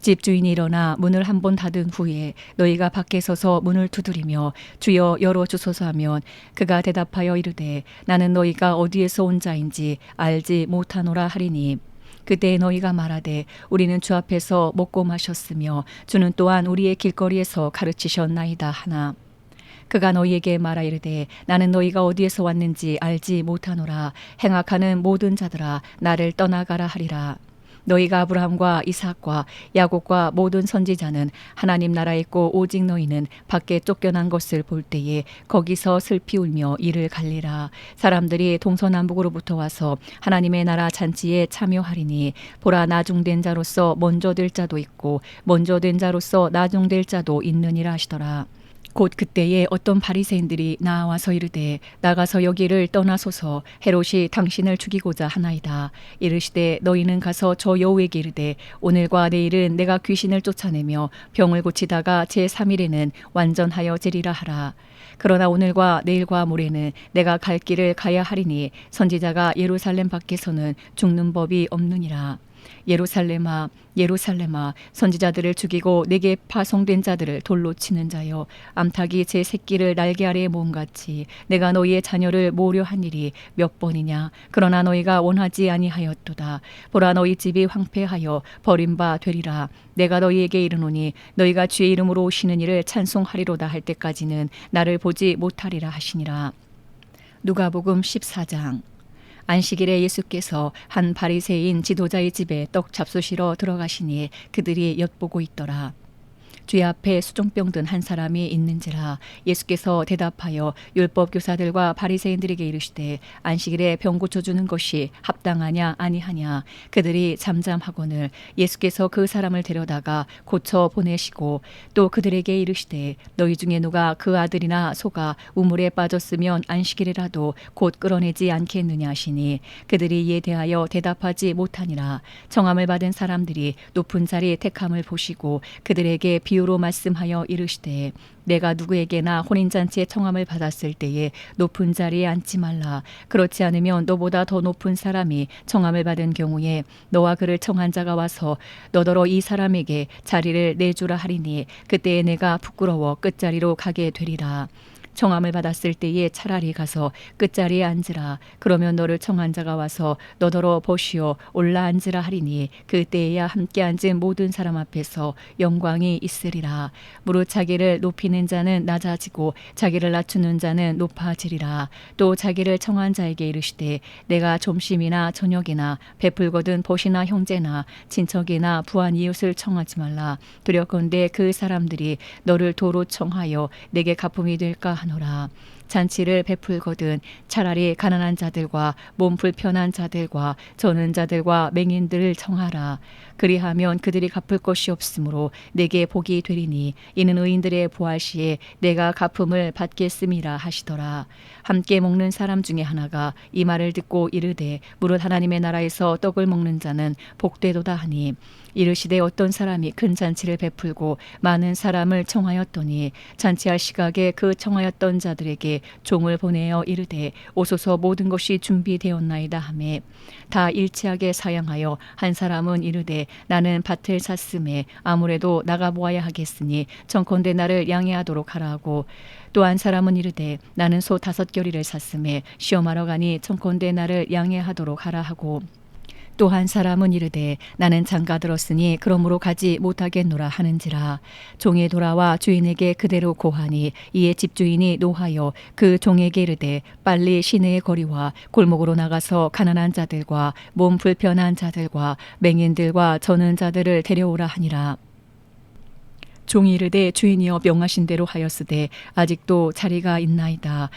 Speaker 1: 집주인이 일어나 문을 한 번 닫은 후에 너희가 밖에 서서 문을 두드리며 주여 열어주소서 하면 그가 대답하여 이르되 나는 너희가 어디에서 온 자인지 알지 못하노라 하리니 그때 너희가 말하되 우리는 주 앞에서 먹고 마셨으며 주는 또한 우리의 길거리에서 가르치셨나이다 하나. 그가 너희에게 말하 이르되 나는 너희가 어디에서 왔는지 알지 못하노라. 행악하는 모든 자들아 나를 떠나가라 하리라. 너희가 아브라함과 이삭과 야곱과 모든 선지자는 하나님 나라에 있고 오직 너희는 밖에 쫓겨난 것을 볼 때에 거기서 슬피 울며 이를 갈리라. 사람들이 동서남북으로부터 와서 하나님의 나라 잔치에 참여하리니 보라 나중된 자로서 먼저 될 자도 있고 먼저 된 자로서 나중될 자도 있느니라 하시더라. 곧 그때에 어떤 바리새인들이 나와서 이르되 나가서 여기를 떠나소서 헤롯이 당신을 죽이고자 하나이다. 이르시되 너희는 가서 저 여우에게 이르되 오늘과 내일은 내가 귀신을 쫓아내며 병을 고치다가 제3일에는 완전하여지리라 하라. 그러나 오늘과 내일과 모레는 내가 갈 길을 가야 하리니 선지자가 예루살렘 밖에서는 죽는 법이 없느니라. 예루살렘아 예루살렘아 선지자들을 죽이고 내게 파송된 자들을 돌로 치는 자여 암탉이 제 새끼를 날개 아래에 모음같이 내가 너희의 자녀를 모으려 한 일이 몇 번이냐. 그러나 너희가 원하지 아니하였도다. 보라 너희 집이 황폐하여 버림바 되리라. 내가 너희에게 이르노니 너희가 주의 이름으로 오시는 이를 찬송하리로다 할 때까지는 나를 보지 못하리라 하시니라. 누가복음 14장. 안식일에 예수께서 한 바리새인 지도자의 집에 떡 잡수시러 들어가시니 그들이 엿보고 있더라. 주의 앞에 수종병 든 한 사람이 있는지라. 예수께서 대답하여 율법 교사들과 바리새인들에게 이르시되 안식일에 병 고쳐주는 것이 합당하냐 아니하냐. 그들이 잠잠하거늘 예수께서 그 사람을 데려다가 고쳐 보내시고 또 그들에게 이르시되 너희 중에 누가 그 아들이나 소가 우물에 빠졌으면 안식일이라도 곧 끌어내지 않겠느냐 하시니 그들이 이에 대하여 대답하지 못하니라. 청함을 받은 사람들이 높은 자리 택함을 보시고 그들에게 비유로 말씀하여 이르시되 내가 누구에게나 혼인잔치에 청함을 받았을 때에 높은 자리에 앉지 말라. 그렇지 않으면 너보다 더 높은 사람이 청함을 받은 경우에 너와 그를 청한 자가 와서 너더러 이 사람에게 자리를 내주라 하리니 그때에 내가 부끄러워 끝자리로 가게 되리라. 청함을 받았을 때에 차라리 가서 끝자리에 앉으라. 그러면 너를 청한 자가 와서 너더러 보시오 올라 앉으라 하리니 그때에야 함께 앉은 모든 사람 앞에서 영광이 있으리라. 무릇 자기를 높이는 자는 낮아지고 자기를 낮추는 자는 높아지리라. 또 자기를 청한 자에게 이르시되 내가 점심이나 저녁이나 베풀거든 벗이나 형제나 친척이나 부한 이웃을 청하지 말라. 두렵건대 그 사람들이 너를 도로 청하여 내게 갚음이 될까 하노라. 잔치를 베풀거든 차라리 가난한 자들과 몸 불편한 자들과 저는 자들과 맹인들을 청하라. 그리하면 그들이 갚을 것이 없으므로 내게 복이 되리니 이는 의인들의 부활 시에 내가 갚음을 받겠음이라 하시더라. 함께 먹는 사람 중에 하나가 이 말을 듣고 이르되 무릇 하나님의 나라에서 떡을 먹는 자는 복되도다 하니 이르시되 어떤 사람이 큰 잔치를 베풀고 많은 사람을 청하였더니 잔치할 시각에 그 청하였던 자들에게 종을 보내어 이르되 오소서 모든 것이 준비되었나이다 하매 다 일치하게 사양하여 한 사람은 이르되 나는 밭을 샀음에 아무래도 나가 보아야 하겠으니 청컨대 나를 양해하도록 하라 하고 또 한 사람은 이르되 나는 소 5겨리를 샀음에 시험하러 가니 청컨대 나를 양해하도록 하라 하고 또 한 사람은 이르되 나는 장가 들었으니 그러므로 가지 못하겠노라 하는지라. 종이 돌아와 주인에게 그대로 고하니 이에 집주인이 노하여 그 종에게 이르되 빨리 시내의 거리와 골목으로 나가서 가난한 자들과 몸 불편한 자들과 맹인들과 저는 자들을 데려오라 하니라. 종이 이르되 주인이여 명하신 대로 하였으되 아직도 자리가 있나이다.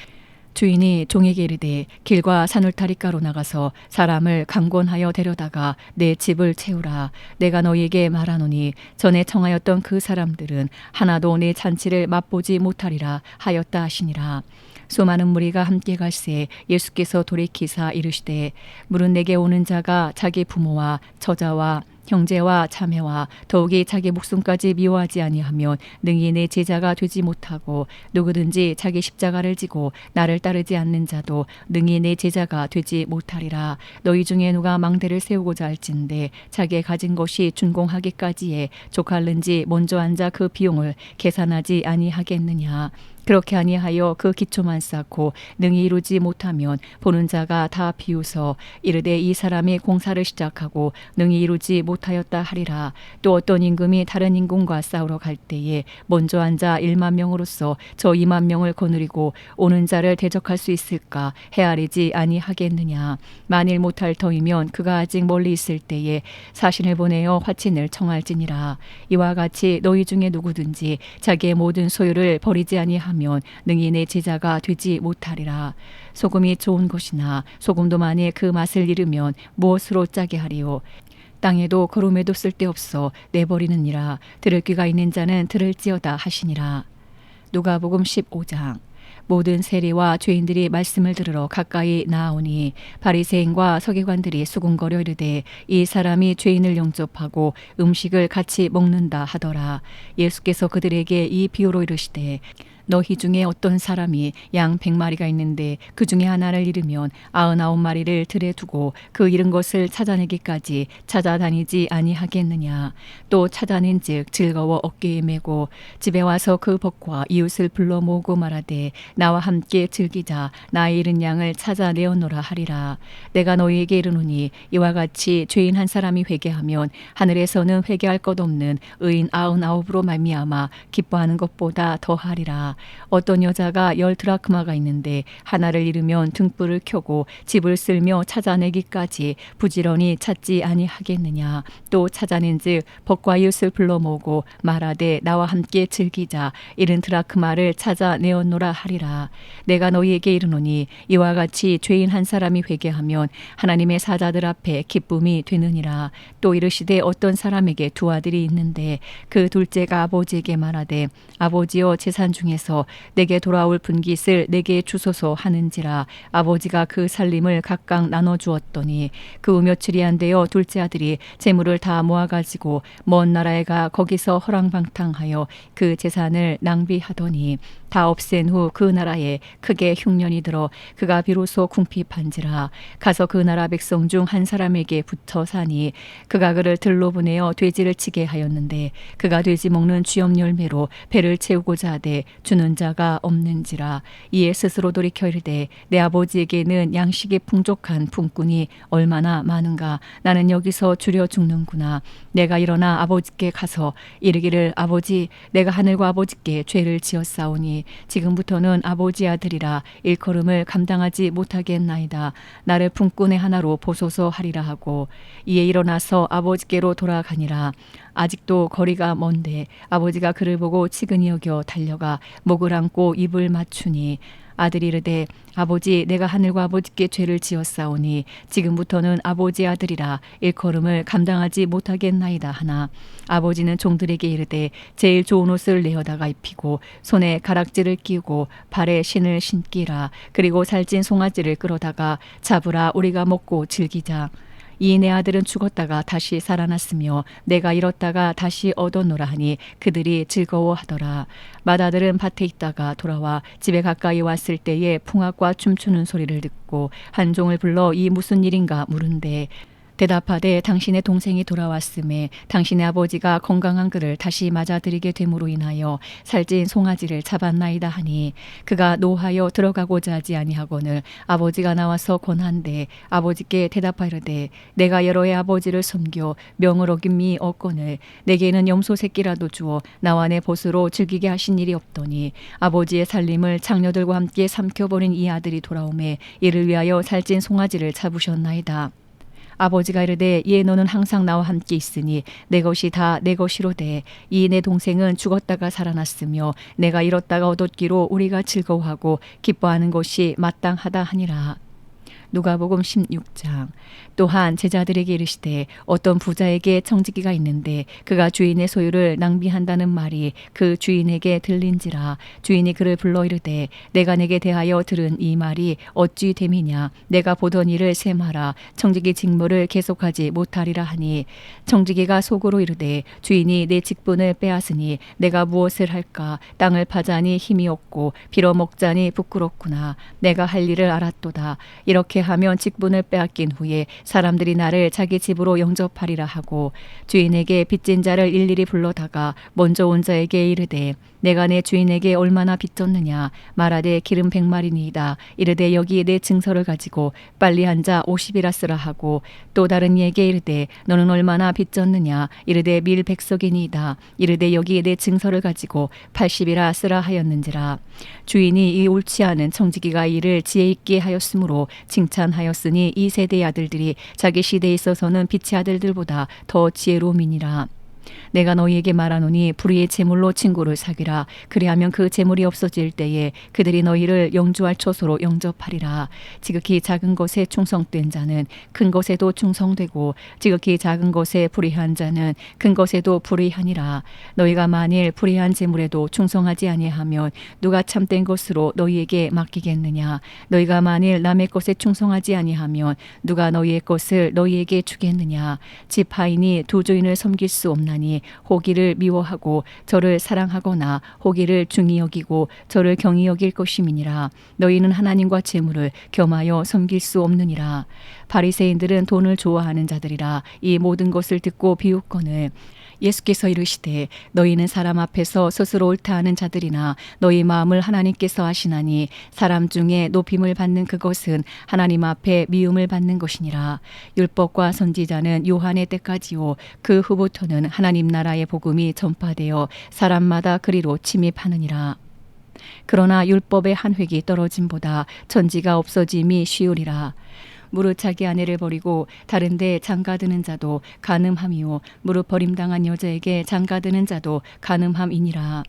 Speaker 1: 주인이 종에게 이르되 길과 산울타리가로 나가서 사람을 강권하여 데려다가 내 집을 채우라. 내가 너희에게 말하노니 전에 청하였던 그 사람들은 하나도 내 잔치를 맛보지 못하리라 하였다 하시니라. 수많은 무리가 함께 갈새 예수께서 돌이키사 이르시되 물은 내게 오는 자가 자기 부모와 처자와 형제와 자매와 더욱이 자기 목숨까지 미워하지 아니하면 능히 내 제자가 되지 못하고 누구든지 자기 십자가를 지고 나를 따르지 않는 자도 능히 내 제자가 되지 못하리라. 너희 중에 누가 망대를 세우고자 할진대 자기의 가진 것이 준공하기까지에 족할는지 먼저 앉아 그 비용을 계산하지 아니하겠느냐. 그렇게 아니하여 그 기초만 쌓고 능히 이루지 못하면 보는 자가 다 비웃어 이르되 이 사람이 공사를 시작하고 능히 이루지 못하였다 하리라. 또 어떤 임금이 다른 임금과 싸우러 갈 때에 먼저 앉아 1만 명으로서 저 2만 명을 거느리고 오는 자를 대적할 수 있을까 헤아리지 아니하겠느냐. 만일 못할 터이면 그가 아직 멀리 있을 때에 사신을 보내어 화친을 청할지니라. 이와 같이 너희 중에 누구든지 자기의 모든 소유를 버리지 아니하면 능히 내 제자가 되지 못하리라. 소금이 좋은 것이나 소금도 만일 그 맛을 잃으면 무엇으로 짜게 하리요. 땅에도 거름에도 쓸데없어 내버리느니라. 들을 귀가 있는 자는 들을지어다 하시니라. 누가복음 15장. 모든 세리와 죄인들이 말씀을 들으러 가까이 나아오니 바리새인과 서기관들이 수군거려 이르되 이 사람이 죄인을 영접하고 음식을 같이 먹는다 하더라. 예수께서 그들에게 이 비유로 이르시되 너희 중에 어떤 사람이 양 100마리가 있는데 그 중에 하나를 잃으면 99마리를 들에 두고 그 잃은 것을 찾아내기까지 찾아다니지 아니하겠느냐. 또 찾아낸즉 즐거워 어깨에 메고 집에 와서 그 벗과 이웃을 불러 모으고 말하되 나와 함께 즐기자. 나의 잃은 양을 찾아내었노라 하리라. 내가 너희에게 이르노니 이와 같이 죄인 한 사람이 회개하면 하늘에서는 회개할 것 없는 의인 99으로 말미암아 기뻐하는 것보다 더하리라. 어떤 여자가 10드라크마가 있는데 하나를 잃으면 등불을 켜고 집을 쓸며 찾아내기까지 부지런히 찾지 아니하겠느냐. 또 찾아낸즉 벗과 이웃을 불러 모으고 말하되 나와 함께 즐기자. 70드라크마를 찾아내었노라 하리라. 내가 너희에게 이르노니 이와 같이 죄인 한 사람이 회개하면 하나님의 사자들 앞에 기쁨이 되느니라. 또 이르시되 어떤 사람에게 두 아들이 있는데 그 둘째가 아버지에게 말하되 아버지여 재산 중에서 내게 돌아올 분깃을 내게 주소서 하는지라. 아버지가 그 살림을 각각 나눠주었더니 그 며칠이 안 되어 둘째 아들이 재물을 다 모아가지고 먼 나라에 가 거기서 허랑방탕하여 그 재산을 낭비하더니 다 없앤 후 그 나라에 크게 흉년이 들어 그가 비로소 궁핍한지라. 가서 그 나라 백성 중 한 사람에게 붙어 사니 그가 그를 들로 보내어 돼지를 치게 하였는데 그가 돼지 먹는 쥐염 열매로 배를 채우고자 하되 주는 자가 없는지라. 이에 스스로 돌이켜 이르되 내 아버지에게는 양식이 풍족한 품꾼이 얼마나 많은가. 나는 여기서 주려 죽는구나. 내가 일어나 아버지께 가서 이르기를 아버지 내가 하늘과 아버지께 죄를 지었사오니 지금부터는 아버지 아들이라 일컬음을 감당하지 못하겠나이다. 나를 품꾼의 하나로 보소서 하리라 하고 이에 일어나서 아버지께로 돌아가니라. 아직도 거리가 먼데 아버지가 그를 보고 치근히 여겨 달려가 목을 안고 입을 맞추니 아들이 이르되 아버지 내가 하늘과 아버지께 죄를 지었사오니 지금부터는 아버지 아들이라 일컬음을 감당하지 못하겠나이다 하나 아버지는 종들에게 이르되 제일 좋은 옷을 내어다가 입히고 손에 가락지를 끼우고 발에 신을 신기라. 그리고 살찐 송아지를 끌어다가 잡으라. 우리가 먹고 즐기자. 이 내 아들은 죽었다가 다시 살아났으며 내가 잃었다가 다시 얻었노라 하니 그들이 즐거워하더라. 맏아들은 밭에 있다가 돌아와 집에 가까이 왔을 때에 풍악과 춤추는 소리를 듣고 한 종을 불러 이 무슨 일인가 물은데 대답하되 당신의 동생이 돌아왔음에 당신의 아버지가 건강한 그를 다시 맞아들이게 됨으로 인하여 살찐 송아지를 잡았나이다 하니 그가 노하여 들어가고자 하지 아니하거늘 아버지가 나와서 권한대 아버지께 대답하려되 내가 여러 해 아버지를 섬겨 명을 어김이 없거늘 내게는 염소 새끼라도 주어 나와 내 벗으로 즐기게 하신 일이 없더니 아버지의 살림을 장녀들과 함께 삼켜버린 이 아들이 돌아오매 이를 위하여 살찐 송아지를 잡으셨나이다. 아버지가 이르되 예 너는 항상 나와 함께 있으니 내 것이 다 내 것이로되 이 내 동생은 죽었다가 살아났으며 내가 잃었다가 얻었기로 우리가 즐거워하고 기뻐하는 것이 마땅하다 하니라. 누가복음 16장. 또한 제자들에게 이르시되 어떤 부자에게 청지기가 있는데 그가 주인의 소유를 낭비한다는 말이 그 주인에게 들린지라. 주인이 그를 불러 이르되 내가 내게 대하여 들은 이 말이 어찌 됨이냐. 내가 보던 일을 셈하라. 청지기 직무를 계속하지 못하리라 하니 청지기가 속으로 이르되 주인이 내 직분을 빼앗으니 내가 무엇을 할까. 땅을 파자니 힘이 없고 빌어먹자니 부끄럽구나. 내가 할 일을 알았도다. 이렇게 하면 직분을 빼앗긴 후에 사람들이 나를 자기 집으로 영접하리라 하고 주인에게 빚진 자를 일일이 불러다가 먼저 온 자에게 이르되 내가 내 주인에게 얼마나 빚졌느냐. 말하되 기름 100마리니이다. 이르되 여기 내 증서를 가지고 빨리 앉아 50이라 쓰라 하고 또 다른 이에게 이르되 너는 얼마나 빚졌느냐. 이르되 밀 100석이니이다. 이르되 여기 내 증서를 가지고 80이라 쓰라 하였는지라. 주인이 이 옳지 않은 청지기가 이를 지혜 있게 하였으므로 칭찬하였으니 이 세대의 아들들이 자기 시대에 있어서는 빛의 아들들보다 더 지혜로움이니라. 내가 너희에게 말하노니 불의의 재물로 친구를 사귀라. 그리하면 그 재물이 없어질 때에 그들이 너희를 영주할 처소로 영접하리라. 지극히 작은 것에 충성된 자는 큰 것에도 충성되고 지극히 작은 것에 불의한 자는 큰 것에도 불의하니라. 너희가 만일 불의한 재물에도 충성하지 아니하면 누가 참된 것으로 너희에게 맡기겠느냐. 너희가 만일 남의 것에 충성하지 아니하면 누가 너희의 것을 너희에게 주겠느냐. 지파인이 두 주인을 섬길 수 없나니 호기를 미워하고 저를 사랑하거나 호기를 중히 여기고 저를 경히 여길 것임이니라. 너희는 하나님과 재물을 겸하여 섬길 수 없느니라. 바리새인들은 돈을 좋아하는 자들이라. 이 모든 것을 듣고 비웃거늘 예수께서 이르시되 너희는 사람 앞에서 스스로 옳다 하는 자들이나 너희 마음을 하나님께서 아시나니 사람 중에 높임을 받는 그것은 하나님 앞에 미움을 받는 것이니라. 율법과 선지자는 요한의 때까지요 그 후부터는 하나님 나라의 복음이 전파되어 사람마다 그리로 침입하느니라. 그러나 율법의 한 획이 떨어짐보다 천지가 없어짐이 쉬우리라. 무릇 자기 아내를 버리고 다른 데 장가드는 자도 간음함이요 무릇 버림당한 여자에게 장가드는 자도 간음함이니라.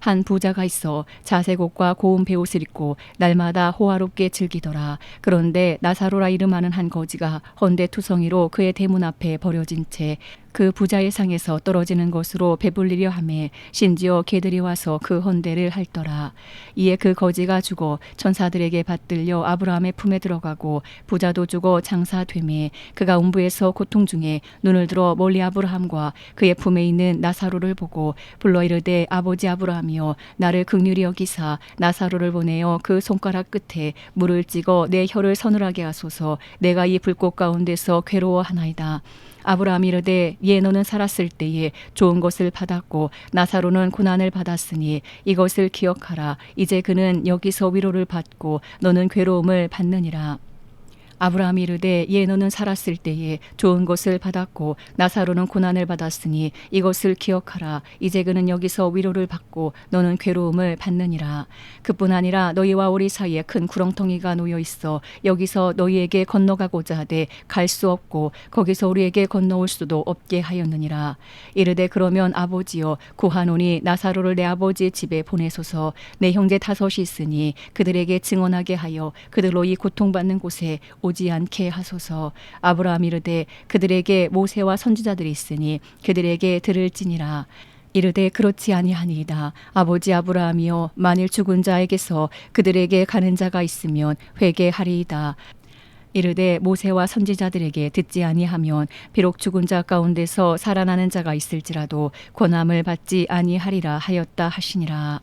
Speaker 1: 한 부자가 있어 자색 옷과 고운 베옷을 입고 날마다 호화롭게 즐기더라. 그런데 나사로라 이름하는 한 거지가 헌데투성이로 그의 대문 앞에 버려진 채 그 부자의 상에서 떨어지는 것으로 배불리려 하매 심지어 개들이 와서 그 헌데를 핥더라. 이에 그 거지가 죽어 천사들에게 받들려 아브라함의 품에 들어가고 부자도 죽어 장사되매 그가 음부에서 고통 중에 눈을 들어 멀리 아브라함과 그의 품에 있는 나사로를 보고 불러 이르되 아버지 아브라함이여 나를 긍휼히 여기사 나사로를 보내어 그 손가락 끝에 물을 찍어 내 혀를 서늘하게 하소서. 내가 이 불꽃 가운데서 괴로워하나이다. 아브라함이 이르되 예 너는 살았을 때에 좋은 것을 받았고 나사로는 고난을 받았으니 이것을 기억하라. 이제 그는 여기서 위로를 받고 너는 괴로움을 받느니라. 아브라함이 이르되 예 너는 살았을 때에 좋은 것을 받았고 나사로는 고난을 받았으니 이것을 기억하라. 이제 그는 여기서 위로를 받고 너는 괴로움을 받느니라. 그뿐 아니라 너희와 우리 사이에 큰 구렁텅이가 놓여 있어 여기서 너희에게 건너가고자 하되 갈 수 없고 거기서 우리에게 건너올 수도 없게 하였느니라. 이르되 그러면 아버지여 구하노니 나사로를 내 아버지의 집에 보내소서. 내 형제 5이 있으니 그들에게 증언하게 하여 그들로 이 고통받는 곳에 오지 않게 하소서. 아브라함이 이르되 그들에게 모세와 선지자들이 있으니 그들에게 들을지니라. 이르되 그렇지 아니하니이다. 아버지 아브라함이여 만일 죽은 자에게서 그들에게 가는 자가 있으면 회개하리이다. 이르되 모세와 선지자들에게 듣지 아니하면 비록 죽은 자 가운데서 살아나는 자가 있을지라도 권함을 받지 아니하리라 하였다 하시니라.